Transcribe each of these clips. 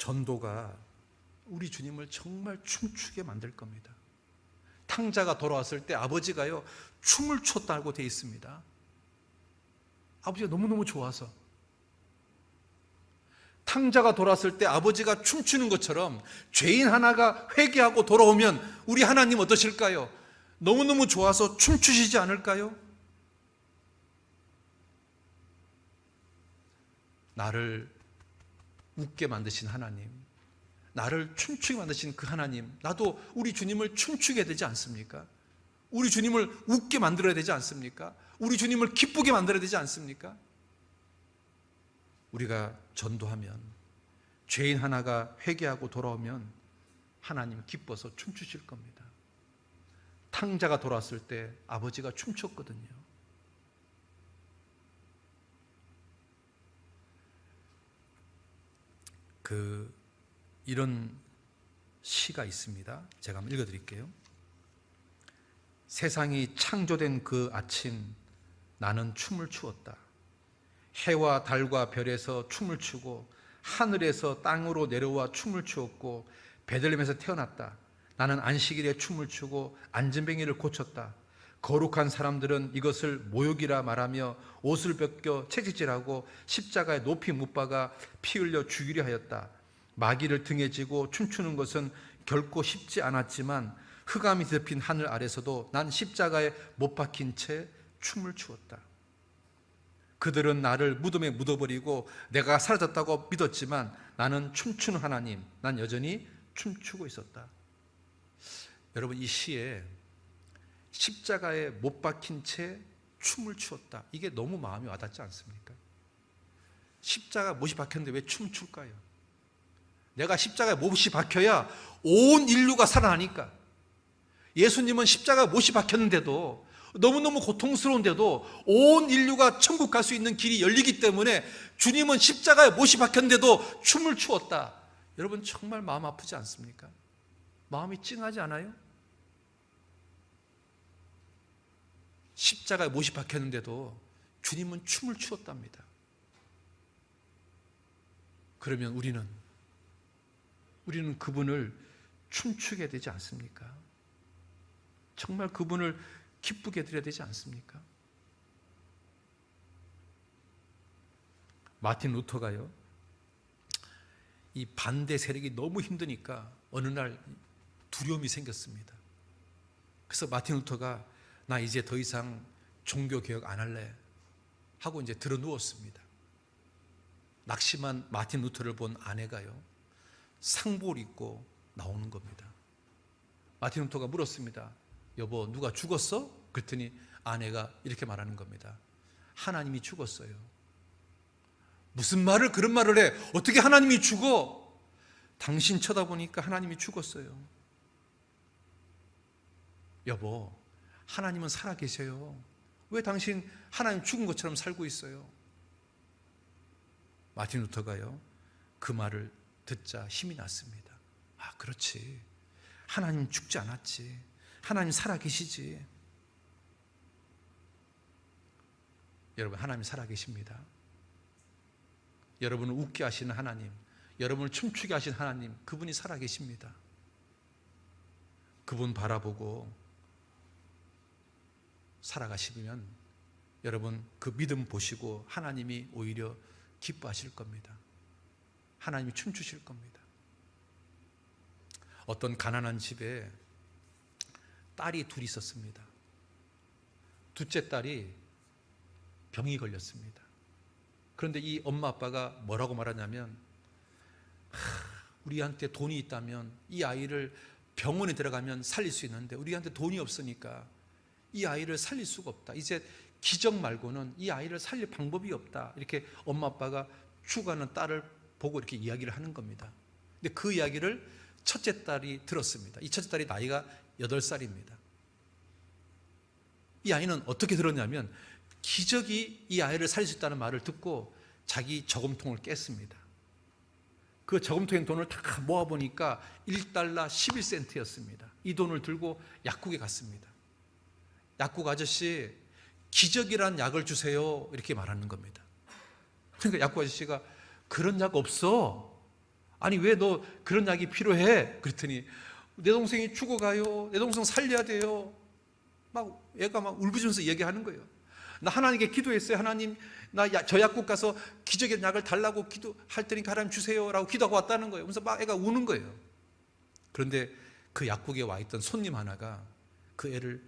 전도가 우리 주님을 정말 춤추게 만들 겁니다. 탕자가 돌아왔을 때 아버지가요 춤을 췄다고 되어 있습니다. 아버지가 너무너무 좋아서. 탕자가 돌아왔을 때 아버지가 춤추는 것처럼 죄인 하나가 회개하고 돌아오면 우리 하나님 어떠실까요? 너무너무 좋아서 춤추시지 않을까요? 나를 웃게 만드신 하나님, 나를 춤추게 만드신 그 하나님, 나도 우리 주님을 춤추게 되지 않습니까? 우리 주님을 웃게 만들어야 되지 않습니까? 우리 주님을 기쁘게 만들어야 되지 않습니까? 우리가 전도하면, 죄인 하나가 회개하고 돌아오면 하나님 기뻐서 춤추실 겁니다. 탕자가 돌아왔을 때 아버지가 춤췄거든요. 이런 시가 있습니다. 제가 한번 읽어드릴게요. 세상이 창조된 그 아침 나는 춤을 추었다. 해와 달과 별에서 춤을 추고 하늘에서 땅으로 내려와 춤을 추었고 베들레헴에서 태어났다. 나는 안식일에 춤을 추고 안전뱅이를 고쳤다. 거룩한 사람들은 이것을 모욕이라 말하며 옷을 벗겨 채찍질하고 십자가에 높이 못 박아 피 흘려 죽이려 하였다. 마귀를 등에 지고 춤추는 것은 결코 쉽지 않았지만 흑암이 덮인 하늘 아래서도 난 십자가에 못 박힌 채 춤을 추었다. 그들은 나를 무덤에 묻어버리고 내가 사라졌다고 믿었지만 나는 춤추는 하나님, 난 여전히 춤추고 있었다. 여러분, 이 시에 십자가에 못 박힌 채 춤을 추었다, 이게 너무 마음이 와닿지 않습니까? 십자가 못이 박혔는데 왜 춤출까요? 내가 십자가에 못이 박혀야 온 인류가 살아나니까. 예수님은 십자가에 못이 박혔는데도, 너무너무 고통스러운데도 온 인류가 천국 갈 수 있는 길이 열리기 때문에 주님은 십자가에 못이 박혔는데도 춤을 추었다. 여러분, 정말 마음 아프지 않습니까? 마음이 찡하지 않아요? 십자가에 못이 박혔는데도 주님은 춤을 추었답니다. 그러면 우리는 그분을 춤추게 되지 않습니까? 정말 그분을 기쁘게 해드려야 되지 않습니까? 마틴 루터가요, 이 반대 세력이 너무 힘드니까 어느 날 두려움이 생겼습니다. 그래서 마틴 루터가 나 이제 더 이상 종교개혁 안 할래 하고 이제 들어 누웠습니다. 낙심한 마틴 루터를 본 아내가요, 상복을 입고 나오는 겁니다. 마틴 루터가 물었습니다. 여보, 누가 죽었어? 그랬더니 아내가 이렇게 말하는 겁니다. 하나님이 죽었어요. 무슨 말을 그런 말을 해? 어떻게 하나님이 죽어? 당신 쳐다보니까 하나님이 죽었어요. 여보, 하나님은 살아계셔요. 왜 당신 하나님 죽은 것처럼 살고 있어요? 마틴 루터가요, 그 말을 듣자 힘이 났습니다. 아, 그렇지. 하나님 죽지 않았지. 하나님 살아계시지. 여러분, 하나님 살아계십니다. 여러분을 웃게 하시는 하나님, 여러분을 춤추게 하신 하나님, 그분이 살아계십니다. 그분 바라보고 살아가시면 여러분 그 믿음 보시고 하나님이 오히려 기뻐하실 겁니다. 하나님이 춤추실 겁니다. 어떤 가난한 집에 딸이 둘이 있었습니다. 둘째 딸이 병이 걸렸습니다. 그런데 이 엄마 아빠가 뭐라고 말하냐면, 우리한테 돈이 있다면 이 아이를 병원에 들어가면 살릴 수 있는데 우리한테 돈이 없으니까 이 아이를 살릴 수가 없다. 이제 기적 말고는 이 아이를 살릴 방법이 없다. 이렇게 엄마 아빠가 죽어가는 딸을 보고 이렇게 이야기를 하는 겁니다. 근데 그 이야기를 첫째 딸이 들었습니다. 이 첫째 딸이 나이가 8살입니다. 이 아이는 어떻게 들었냐면, 기적이 이 아이를 살릴 수 있다는 말을 듣고 자기 저금통을 깼습니다. 그 저금통에 돈을 다 모아보니까 1달러 11센트였습니다. 이 돈을 들고 약국에 갔습니다. 약국 아저씨, 기적이란 약을 주세요. 이렇게 말하는 겁니다. 그러니까 약국 아저씨가, 그런 약 없어. 아니 왜 너 그런 약이 필요해? 그랬더니 내 동생이 죽어가요. 내 동생 살려야 돼요. 막 얘가 막 울부짖으면서 얘기하는 거예요. 나 하나님께 기도했어요. 하나님, 나 저 약국 가서 기적의 약을 달라고 기도할 테니까 하나님 주세요라고 기도하고 왔다는 거예요. 그래서 막 애가 우는 거예요. 그런데 그 약국에 와 있던 손님 하나가 그 애를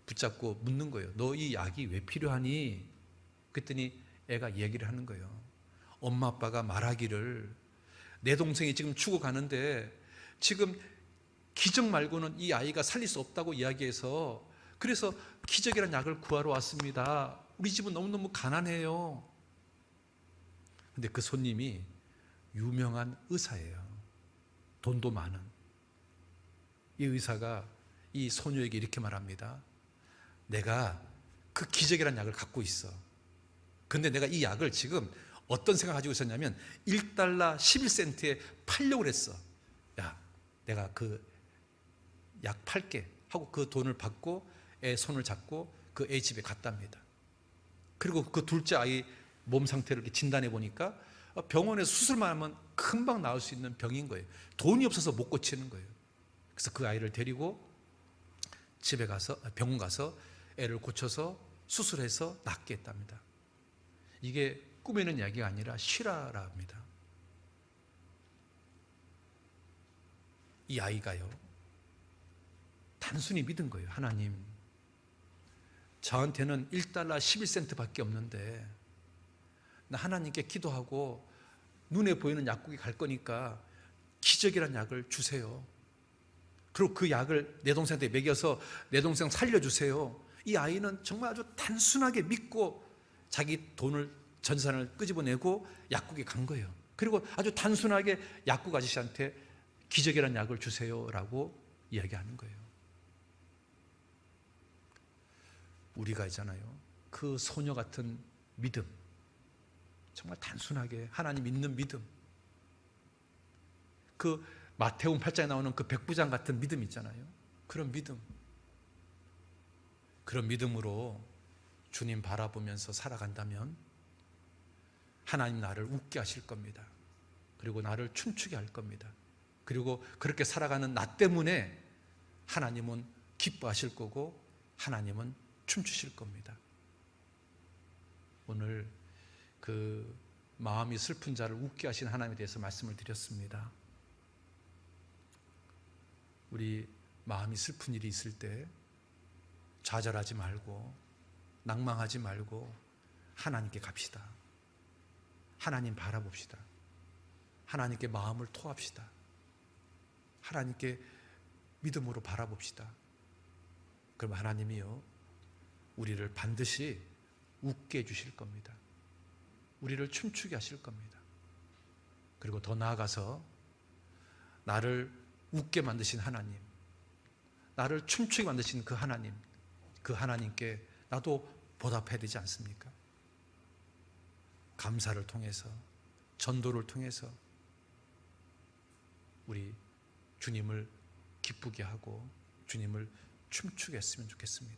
붙잡고 묻는 거예요. 너 이 약이 왜 필요하니? 그랬더니 애가 얘기를 하는 거예요. 엄마 아빠가 말하기를 내 동생이 지금 죽어가는데 지금 기적 말고는 이 아이가 살릴 수 없다고 이야기해서 그래서 기적이라는 약을 구하러 왔습니다. 우리 집은 너무너무 가난해요. 근데 그 손님이 유명한 의사예요. 돈도 많은. 이 의사가 이 소녀에게 이렇게 말합니다. 내가 그 기적이라는 약을 갖고 있어. 근데 내가 이 약을 지금 어떤 생각 가지고 있었냐면 1달러 11센트에 팔려고 했어. 야, 내가 그 약 팔게 하고 그 돈을 받고 애 손을 잡고 그 애 집에 갔답니다. 그리고 그 둘째 아이 몸 상태를 이렇게 진단해 보니까 병원에서 수술만 하면 금방 나을 수 있는 병인 거예요. 돈이 없어서 못 고치는 거예요. 그래서 그 아이를 데리고 집에 가서 병원 가서 애를 고쳐서 수술해서 낫게 했답니다. 이게 꾸미는 이야기가 아니라 실화라 합니다. 이 아이가요, 단순히 믿은 거예요. 하나님, 저한테는 1달러 11센트 밖에 없는데 나 하나님께 기도하고 눈에 보이는 약국에 갈 거니까 기적이란 약을 주세요. 그리고 그 약을 내 동생한테 먹여서 내 동생 살려주세요. 이 아이는 정말 아주 단순하게 믿고 자기 돈을 전산을 끄집어내고 약국에 간 거예요. 그리고 아주 단순하게 약국 아저씨한테 기적이란 약을 주세요라고 이야기하는 거예요. 우리가 있잖아요, 그 소녀 같은 믿음, 정말 단순하게 하나님 믿는 믿음, 그 마태복음 8장에 나오는 그 백부장 같은 믿음 있잖아요. 그런 믿음으로 주님 바라보면서 살아간다면 하나님 나를 웃게 하실 겁니다. 그리고 나를 춤추게 할 겁니다. 그리고 그렇게 살아가는 나 때문에 하나님은 기뻐하실 거고 하나님은 춤추실 겁니다. 오늘 그 마음이 슬픈 자를 웃게 하신 하나님에 대해서 말씀을 드렸습니다. 우리 마음이 슬픈 일이 있을 때 좌절하지 말고 낭망하지 말고 하나님께 갑시다. 하나님 바라봅시다. 하나님께 마음을 토합시다. 하나님께 믿음으로 바라봅시다. 그럼 하나님이요, 우리를 반드시 웃게 해주실 겁니다. 우리를 춤추게 하실 겁니다. 그리고 더 나아가서 나를 웃게 만드신 하나님, 나를 춤추게 만드신 그 하나님, 그 하나님께 나도 보답해야 되지 않습니까? 감사를 통해서, 전도를 통해서 우리 주님을 기쁘게 하고 주님을 춤추게 했으면 좋겠습니다.